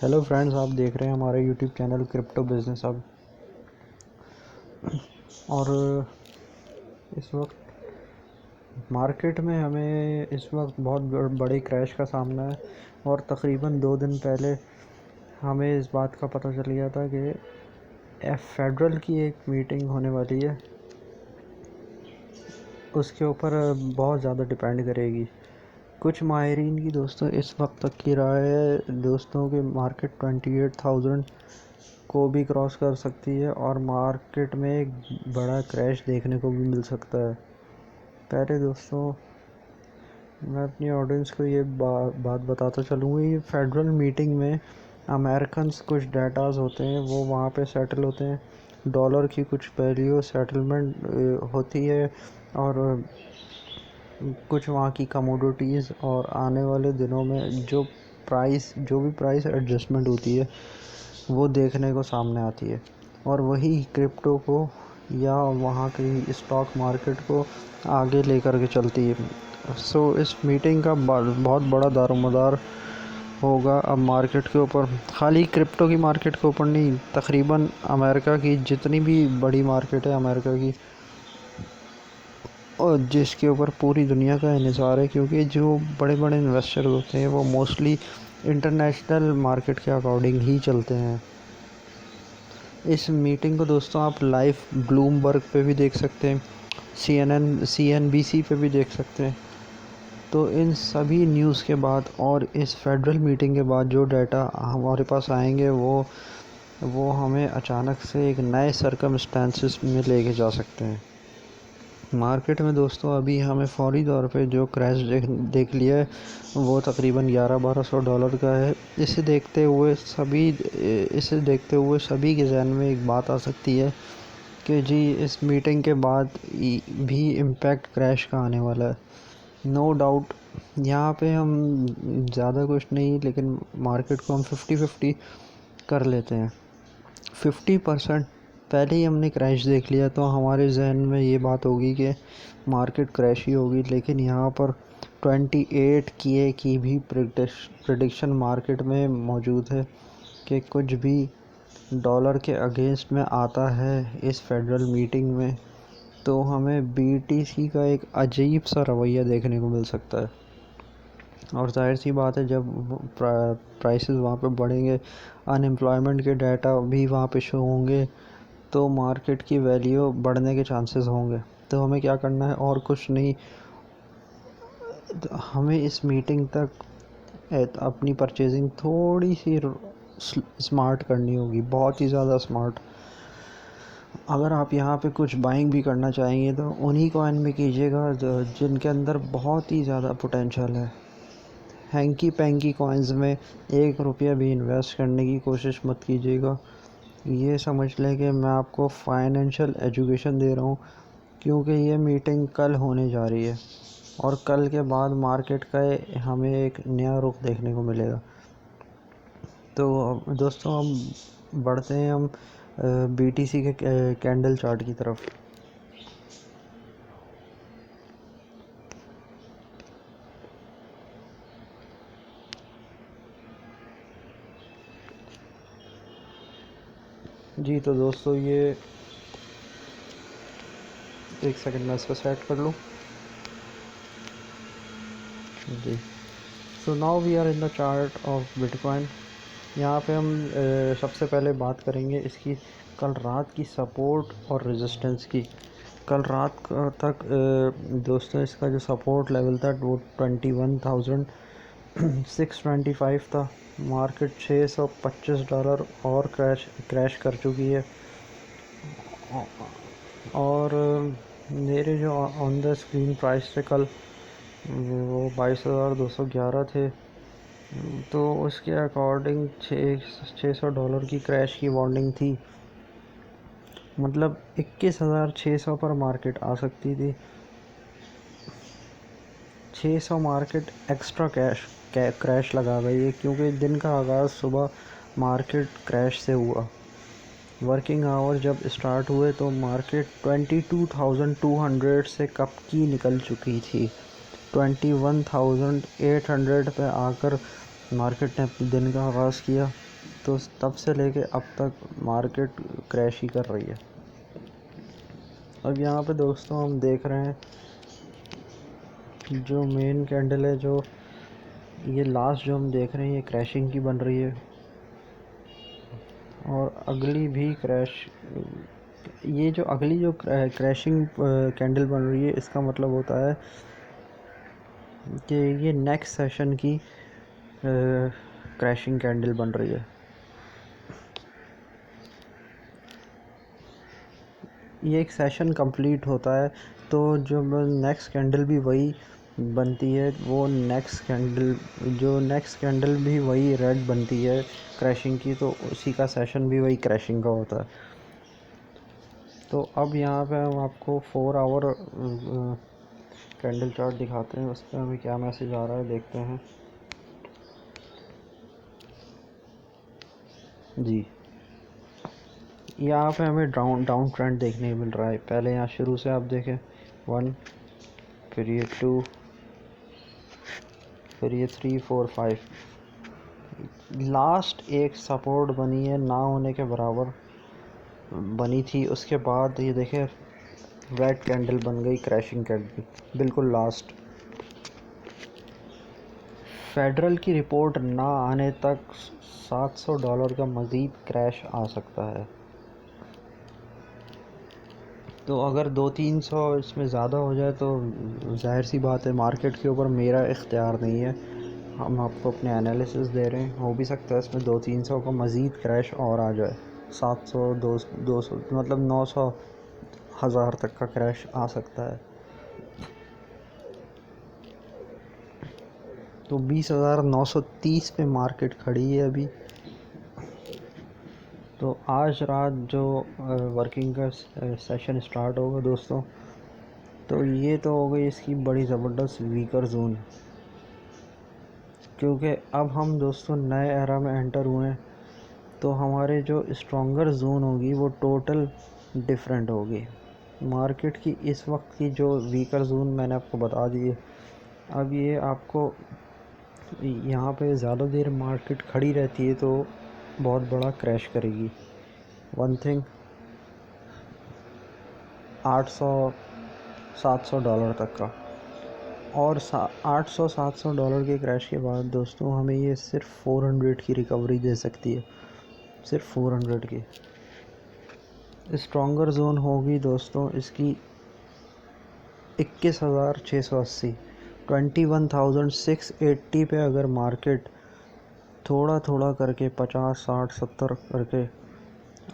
Hello friends, आप देख रहे हैं हमारे YouTube channel crypto business hub. और इस वक्त मार्केट में हमें इस वक्त बहुत बड़े क्रैश का सामना है। और तकरीबन 2 दिन पहले हमें इस बात का पता चल गया था कि फेडरल की एक मीटिंग होने वाली है। उसके ऊपर बहुत ज़्यादा डिपेंड करेगी। कुछ माहिरीन की दोस्तों इस वक्त तक की राय है दोस्तों कि मार्केट 28,000 को भी क्रॉस कर सकती है और मार्केट में एक बड़ा क्रैश देखने को भी मिल सकता है। पहले दोस्तों मैं अपनी ऑडियंस को ये बात बताता चलूँगा। ये फेडरल मीटिंग में अमेरिकन्स कुछ डाटाज होते हैं, वो वहाँ पे सेटल होते हैं। डॉलर की कुछ वैल्यू सेटलमेंट होती है और कुछ वहाँ की कमोडिटीज़, और आने वाले दिनों में जो भी प्राइस एडजस्टमेंट होती है वो देखने को सामने आती है, और वही क्रिप्टो को या वहाँ की स्टॉक मार्केट को आगे लेकर के चलती है। इस मीटिंग का बहुत बड़ा दारोमदार होगा अब मार्केट के ऊपर। खाली क्रिप्टो की मार्केट के ऊपर नहीं, तकरीबन अमेरिका की जितनी भी बड़ी मार्केट है अमेरिका की, और जिसके ऊपर पूरी दुनिया का इंहिसार है, क्योंकि जो बड़े बड़े इन्वेस्टर होते हैं वो मोस्टली इंटरनेशनल मार्केट के अकॉर्डिंग ही चलते हैं। इस मीटिंग को दोस्तों आप लाइव ब्लूमबर्ग पे भी देख सकते हैं, CNBC पे भी देख सकते हैं। तो इन सभी न्यूज़ के बाद और इस फेडरल मीटिंग के बाद जो डाटा हमारे पास आएंगे वो हमें अचानक से एक नए सर्कमस्टेंसेस में लेके जा सकते हैं। मार्केट में दोस्तों अभी हमें फौरी तौर पे जो क्रैश देख लिया है वो तकरीबन $1100-1200 का है। इसे देखते हुए सभी के जहन में एक बात आ सकती है कि जी इस मीटिंग के बाद भी इम्पैक्ट क्रैश का आने वाला है। नो डाउट यहाँ पे हम ज़्यादा कुछ नहीं, लेकिन मार्केट को हम 50-50 कर लेते हैं। 50% पहले ही हमने क्रैश देख लिया तो हमारे जहन में ये बात होगी कि मार्केट क्रैश ही होगी, लेकिन यहाँ पर 28 की भी प्रिडिक्शन मार्केट में मौजूद है कि कुछ भी डॉलर के अगेंस्ट में आता है इस फेडरल मीटिंग में तो हमें BTC का एक अजीब सा रवैया देखने को मिल सकता है। और जाहिर सी बात है, जब प्राइसेस वहाँ पे बढ़ेंगे, अनएम्प्लॉयमेंट के डाटा भी वहाँ पे शो होंगे, तो मार्केट की वैल्यू बढ़ने के चांसेस होंगे। तो हमें क्या करना है, और कुछ नहीं, हमें इस मीटिंग तक अपनी परचेजिंग थोड़ी सी स्मार्ट करनी होगी, बहुत ही ज़्यादा स्मार्ट। अगर आप यहाँ पे कुछ बाइंग भी करना चाहेंगे तो उन्हीं कॉइन में कीजिएगा जिनके अंदर बहुत ही ज़्यादा पोटेंशियल है। हैंकी पैंकी कॉइन्स में ₹1 भी इन्वेस्ट करने की कोशिश मत कीजिएगा। ये समझ लें कि मैं आपको फाइनेंशियल एजुकेशन दे रहा हूँ, क्योंकि ये मीटिंग कल होने जा रही है और कल के बाद मार्केट का हमें एक नया रुख देखने को मिलेगा। तो दोस्तों हम बढ़ते हैं हम BTC के कैंडल चार्ट की तरफ। जी तो दोस्तों ये एक सेकंड में इसको सेट कर लूँ जी। So now we are in the chart of bitcoin. यहाँ पे हम सबसे पहले बात करेंगे इसकी कल रात की सपोर्ट और रेजिस्टेंस की। कल रात तक दोस्तों इसका जो सपोर्ट लेवल था वो 21,625 था। मार्केट $625 और क्रैश कर चुकी है, और मेरे जो ऑन द स्क्रीन प्राइस थे कल वो 22,211 थे। तो उसके अकॉर्डिंग $600 की क्रैश की वार्निंग थी, मतलब 21,600 पर मार्केट आ सकती थी। 600 मार्केट एक्स्ट्रा क्रैश लगा गई है, क्योंकि दिन का आगाज़ सुबह मार्केट क्रैश से हुआ। वर्किंग आवर जब स्टार्ट हुए तो मार्केट 22,200 से कब की निकल चुकी थी। 21,800 पे आकर मार्केट ने अपने दिन का आगाज़ किया। तो तब से लेके अब तक मार्केट क्रैश ही कर रही है। अब यहाँ पे दोस्तों हम देख रहे हैं जो मेन कैंडल है, जो ये लास्ट जो हम देख रहे हैं, ये क्रैशिंग की बन रही है और अगली भी क्रैश। ये जो अगली जो क्रैशिंग कैंडल बन रही है, इसका मतलब होता है कि ये नेक्स्ट सेशन की क्रैशिंग कैंडल बन रही है। ये एक सेशन कंप्लीट होता है तो जो नेक्स्ट कैंडल भी वही बनती है, वो नेक्स्ट कैंडल भी वही रेड बनती है क्रैशिंग की, तो उसी का सेशन भी वही क्रैशिंग का होता है। तो अब यहाँ पे हम आपको 4 आवर कैंडल चार्ट दिखाते हैं, उस पर हमें क्या मैसेज आ रहा है देखते हैं जी। यहाँ पे हमें डाउन ट्रेंड देखने को मिल रहा है। पहले यहाँ शुरू से आप देखें 1, फिर ये 2, फिर ये 3, 4, 5, लास्ट एक सपोर्ट बनी है ना होने के बराबर बनी थी। उसके बाद ये देखें रेड कैंडल बन गई, क्रैशिंग कैंडल बिल्कुल लास्ट। फेडरल की रिपोर्ट ना आने तक $700 का मज़ीद क्रैश आ सकता है। तो अगर 200-300 इसमें ज़्यादा हो जाए तो जाहिर सी बात है मार्केट के ऊपर मेरा इख्तियार नहीं है, हम आपको अपने एनालिसिस दे रहे हैं। हो भी सकता है इसमें 200-300 का मज़ीद क्रैश और आ जाए, 700, 200 मतलब 900, 1000 तक का क्रैश आ सकता है। तो 20,930 पे मार्केट खड़ी है अभी। तो आज रात जो वर्किंग का सेशन स्टार्ट होगा दोस्तों, तो ये तो हो गई इसकी बड़ी ज़बरदस्त वीकर जोन, क्योंकि अब हम दोस्तों नए एरा में एंटर हुए हैं। तो हमारे जो स्ट्रॉन्गर जोन होगी वो टोटल डिफरेंट होगी। मार्केट की इस वक्त की जो वीकर जोन मैंने आपको बता दी है। अब ये आपको यहाँ पे ज़्यादा देर मार्केट खड़ी रहती है तो बहुत बड़ा क्रैश करेगी। वन थिंग $800-700 तक का, और $800-700 के क्रैश के बाद दोस्तों हमें ये सिर्फ 400 की रिकवरी दे सकती है, सिर्फ 400 की। स्ट्रॉन्गर जोन होगी दोस्तों इसकी 21,680, 21,680 पे अगर मार्केट थोड़ा थोड़ा करके 50, 60, 70 करके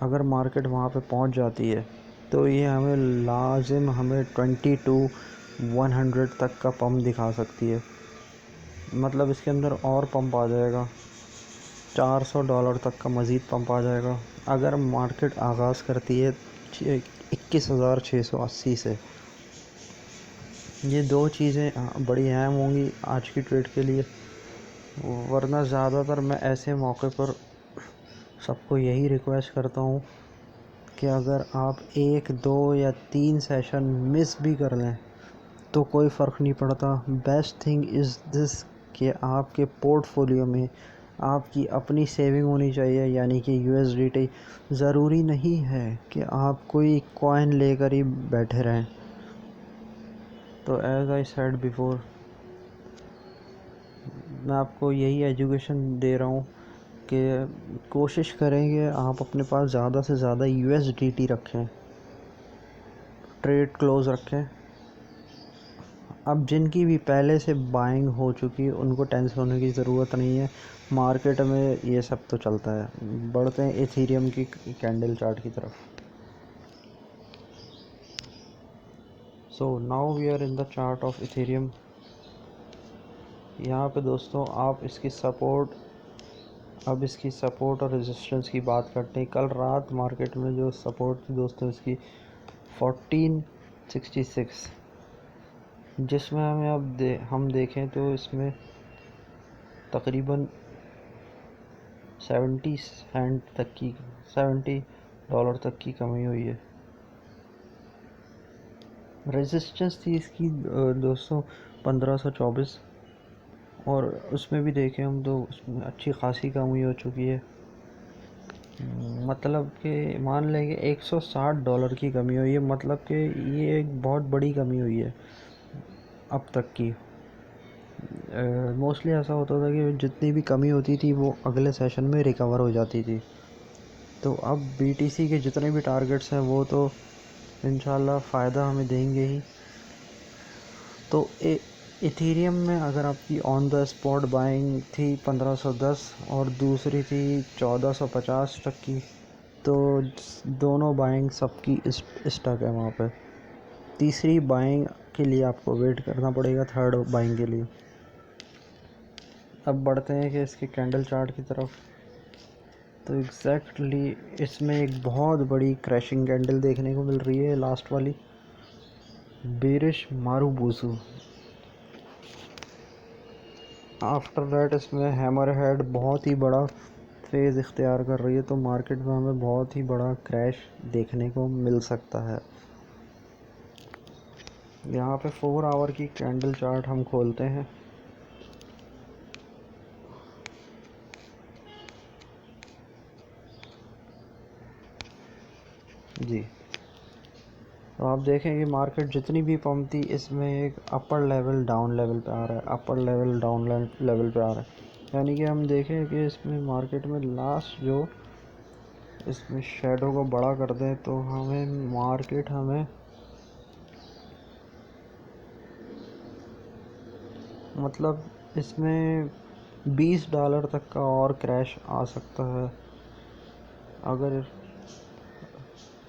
अगर मार्केट वहाँ पे पहुँच जाती है तो ये हमें 22,100 तक का पंप दिखा सकती है। मतलब इसके अंदर और पंप आ जाएगा, $400 तक का मज़ीद पंप आ जाएगा अगर मार्केट आगाज़ करती है 21,680 से। ये दो चीज़ें बड़ी अहम होंगी आज की ट्रेड के लिए, वरना ज़्यादातर मैं ऐसे मौके पर सबको यही रिक्वेस्ट करता हूँ कि अगर आप 1, 2 या 3 सेशन मिस भी कर लें तो कोई फ़र्क नहीं पड़ता। बेस्ट थिंग इज़ दिस कि आपके पोर्टफोलियो में आपकी अपनी सेविंग होनी चाहिए, यानी कि USDT। ज़रूरी नहीं है कि आप कोई कॉइन लेकर ही बैठे रहें। तो एज़ आई सेड बिफोर, मैं आपको यही एजुकेशन दे रहा हूँ कि कोशिश करेंगे आप अपने पास ज़्यादा से ज़्यादा USDT रखें, ट्रेड क्लोज रखें। अब जिनकी भी पहले से बाइंग हो चुकी है उनको टेंशन होने की ज़रूरत नहीं है, मार्केट में ये सब तो चलता है। बढ़ते हैं इथेरियम की कैंडल चार्ट की तरफ। So now we are in the chart of Ethereum. यहाँ पे दोस्तों आप इसकी सपोर्ट और रेजिस्टेंस की बात करते हैं। कल रात मार्केट में जो सपोर्ट थी दोस्तों इसकी 1466, जिसमें हम देखें तो इसमें तकरीबन 70 डॉलर तक की कमी हुई है। रेजिस्टेंस थी इसकी दोस्तों 1524, और उसमें भी देखें हम तो उसमें अच्छी खासी कमी हो चुकी है। मतलब कि मान लें कि $160 की कमी हुई है, मतलब कि ये एक बहुत बड़ी कमी हुई है अब तक की। मोस्टली ऐसा होता था कि जितनी भी कमी होती थी वो अगले सेशन में रिकवर हो जाती थी। तो अब बीटीसी के जितने भी टारगेट्स हैं वो तो इंशाल्लाह फ़ायदा हमें देंगे ही। तो इथेरियम में अगर आपकी ऑन द स्पॉट बाइंग थी 1510 और दूसरी थी 1450 तक की, तो दोनों बाइंग सबकी स्टक है वहाँ पे। तीसरी बाइंग के लिए आपको वेट करना पड़ेगा, थर्ड बाइंग के लिए। अब बढ़ते हैं कि इसके कैंडल चार्ट की तरफ। तो एग्जैक्टली इसमें एक बहुत बड़ी क्रैशिंग कैंडल देखने को मिल रही है, लास्ट वाली बेरिश मारुबुसु। आफ्टर दैट इसमें हैमर हेड बहुत ही बड़ा फेज़ इख्तियार कर रही है, तो मार्केट में हमें बहुत ही बड़ा क्रैश देखने को मिल सकता है। यहाँ पे 4 आवर की कैंडल चार्ट हम खोलते हैं। जी, तो आप देखें कि मार्केट जितनी भी पंप थी इसमें एक अपर लेवल डाउन लेवल पे आ रहा है, अपर लेवल डाउन लेवल पे आ रहा है। यानी कि हम देखें कि इसमें मार्केट में लास्ट जो इसमें शेडो को बड़ा कर दें तो मार्केट हमें मतलब इसमें $20 तक का और क्रैश आ सकता है। अगर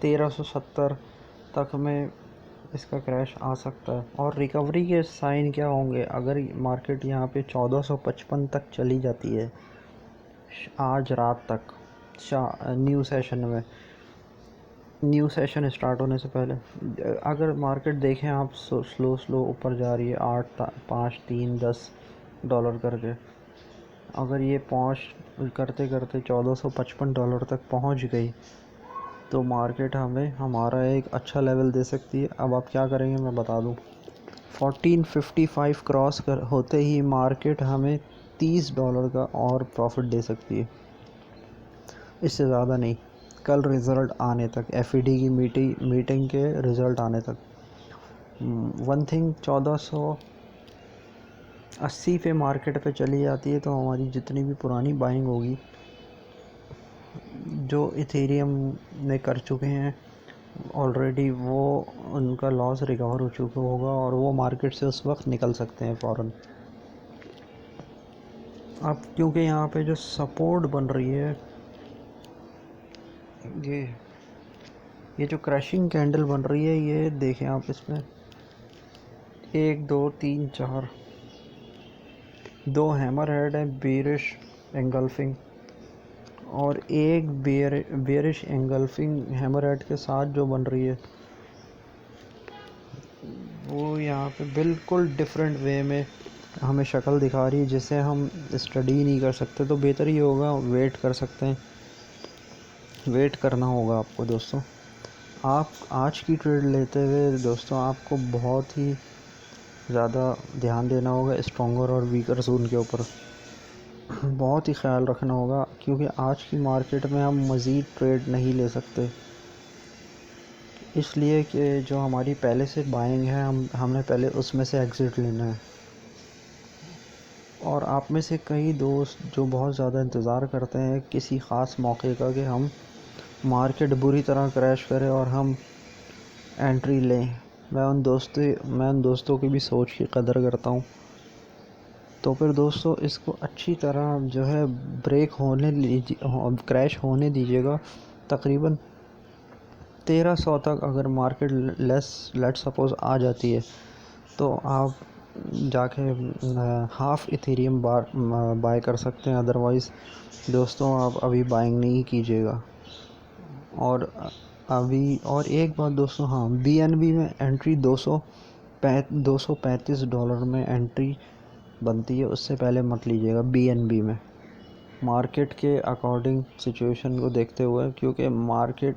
1370 तक में इसका क्रैश आ सकता है। और रिकवरी के साइन क्या होंगे अगर मार्केट यहाँ पे 1455 तक चली जाती है आज रात तक, न्यू सेशन स्टार्ट होने से पहले। अगर मार्केट देखें आप स्लो ऊपर जा रही है 8 5 3 $10 करके, अगर ये पहुँच करते करते $1455 तक पहुँच गई तो मार्केट हमें हमारा एक अच्छा लेवल दे सकती है। अब आप क्या करेंगे मैं बता दूं। 1455 क्रॉस होते ही मार्केट हमें $30 का और प्रॉफिट दे सकती है, इससे ज़्यादा नहीं। कल रिज़ल्ट आने तक, एफईडी की मीटिंग के रिज़ल्ट आने तक। वन थिंग 1480 पे मार्केट पे चली जाती है तो हमारी जितनी भी पुरानी बाइंग होगी जो इथेरियम में कर चुके हैं ऑलरेडी, वो उनका लॉस रिकवर हो चुका होगा और वो मार्केट से उस वक्त निकल सकते हैं फ़ौरन। अब क्योंकि यहाँ पे जो सपोर्ट बन रही है, ये जो क्रैशिंग कैंडल बन रही है, ये देखें आप इसमें 1 2 3 4 दो हैमर हेड है बेरिश एंगल्फिंग, और एक बेरिश एंगल्फिंग हैमर हेड के साथ जो बन रही है वो यहाँ पे बिल्कुल डिफरेंट वे में हमें शक्ल दिखा रही है, जिसे हम स्टडी नहीं कर सकते। तो बेहतर ही होगा वेट कर सकते हैं, वेट करना होगा आपको दोस्तों। आप आज की ट्रेड लेते हुए दोस्तों आपको बहुत ही ज़्यादा ध्यान देना होगा स्ट्रॉन्गर और वीकर जोन के ऊपर, बहुत ही ख्याल रखना होगा, क्योंकि आज की मार्केट में हम मज़ीद ट्रेड नहीं ले सकते। इसलिए कि जो हमारी पहले से बाइंग है हमने पहले उसमें से एग्ज़िट लेना है। और आप में से कई दोस्त जो बहुत ज़्यादा इंतज़ार करते हैं किसी ख़ास मौके का कि हम मार्केट बुरी तरह क्रैश करे और हम एंट्री लें, मैं उन दोस्तों की भी सोच की कदर करता हूँ। तो फिर दोस्तों इसको अच्छी तरह जो है ब्रेक होने लीजिए, क्रैश होने दीजिएगा। तकरीबन 1300 तक अगर मार्केट लेट सपोज़ आ जाती है तो आप जाके हाफ़ इथेरियम बाय कर सकते हैं। अदरवाइज़ दोस्तों आप अभी बाइंग नहीं कीजिएगा। और अभी और एक बात दोस्तों, हाँ, बीएनबी में एंट्री $235 में एंट्री बनती है, उससे पहले मत लीजिएगा बीएनबी में, मार्केट के अकॉर्डिंग सिचुएशन को देखते हुए, क्योंकि मार्केट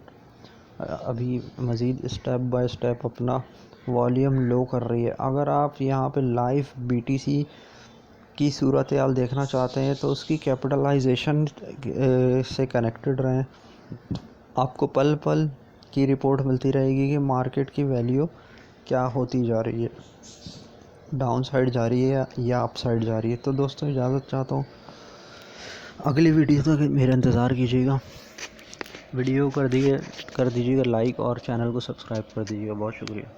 अभी मज़ीद स्टेप बाय स्टेप अपना वॉल्यूम लो कर रही है। अगर आप यहाँ पे लाइव बीटीसी की सूरत हाल देखना चाहते हैं तो उसकी कैपिटलाइजेशन से कनेक्टेड रहें। आपको पल पल की रिपोर्ट मिलती रहेगी कि मार्केट की वैल्यू क्या होती जा रही है, डाउन साइड जा रही है या अप साइड जा रही है। तो दोस्तों इजाज़त चाहता हूँ, अगली वीडियो तक मेरा इंतज़ार कीजिएगा। वीडियो कर दीजिएगा लाइक और चैनल को सब्सक्राइब कर दीजिएगा। बहुत शुक्रिया।